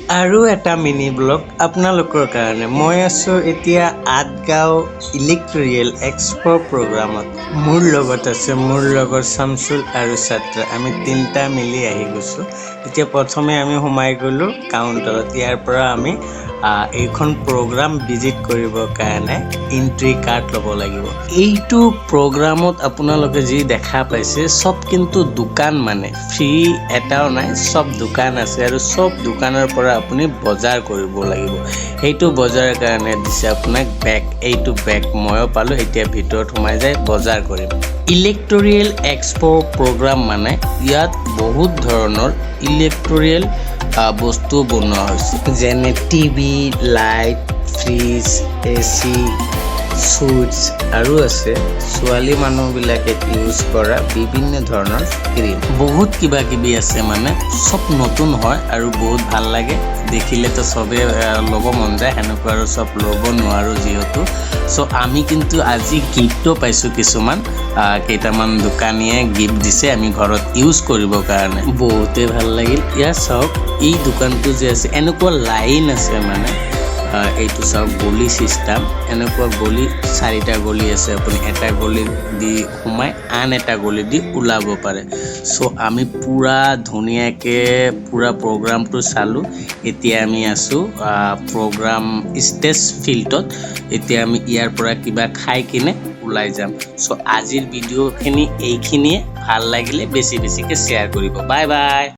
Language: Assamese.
আৰু এটা মিনি ব্লগ আপোনালোকৰ কাৰণে মই আছোঁ এতিয়া আঠগাঁও ইলেক্ট্ৰিকেল এক্সপো প্ৰগ্ৰামত মোৰ লগত আছে মোৰ লগৰ শামছুল আৰু ছাত্ৰা আমি তিনিটা মিলি আহি গৈছোঁ এতিয়া প্ৰথমে আমি সোমাই গ'লোঁ কাউণ্টাৰত ইয়াৰ পৰা আমি এইখন প্ৰগ্ৰাম ভিজিট কৰিবৰ কাৰণে এন্ট্ৰি কাৰ্ড ল'ব লাগিব এইটো প্ৰগ্ৰামত আপোনালোকে যি দেখা পাইছে সব কিন্তু দোকান মানে ফ্ৰী এটাও নাই সব দোকান আছে আৰু সব দোকানৰ পৰা আপুনি বজাৰ কৰিব লাগিব এইটো বজাৰৰ কাৰণে দিছে আপোনাক বেগ এইটো বেগ ময়ো পালোঁ এতিয়া ভিতৰত সোমাই যায় বজাৰ কৰিম ইলেক্ট্ৰিকেল এক্সপো প্ৰগ্ৰাম মানে ইয়াত বহুত ধৰণৰ ইলেক্ট্ৰিকেল বস্তু বনোৱা হৈছে যেনে টিভি লাইট ফ্ৰিজ এচি সুইটছ আৰু আছে ছোৱালী মানুহবিলাকে ইউজ কৰা বিভিন্ন ধৰণৰ ক্ৰীম বহুত কিবা কিবি আছে মানে সব নতুন হয় আৰু বহুত ভাল লাগে দেখিলেতো সবে ল'ব মন যায় সেনেকুৱা আৰু সব ল'ব নোৱাৰো যিহেতু সো আমি কিন্তু আজি গিফ্টও পাইছোঁ কিছুমান কেইটামান দোকানীয়ে গিফ্ট দিছে আমি ঘৰত ইউজ কৰিবৰ কাৰণে বহুতে ভাল লাগিল ইয়াৰ চাওক এই দোকানটো যে আছে এনেকুৱা লাইন আছে মানে এইটো চাওক গলি সিস্টেম এনেকুৱা গলি চাৰিটা গলি আছে আপুনি এটা গলি দি সোমাই আন এটা গলি দি ওলাব পাৰে সো আমি পুৰা ধুনীয়াকে পুৰা প্ৰগ্ৰামটো চালো এতিয়া আমি আছো প্ৰগ্ৰাম ষ্টেজ ফিল্ডত এতিয়া আমি ইয়াৰ পৰা কিবা খাই কিনে ওলাই যাম সো আজিৰ ভিডিঅ'খিনি এইখিনিয়ে ভাল লাগিলে বেছিকে শ্বেয়াৰ কৰিব বাই বাই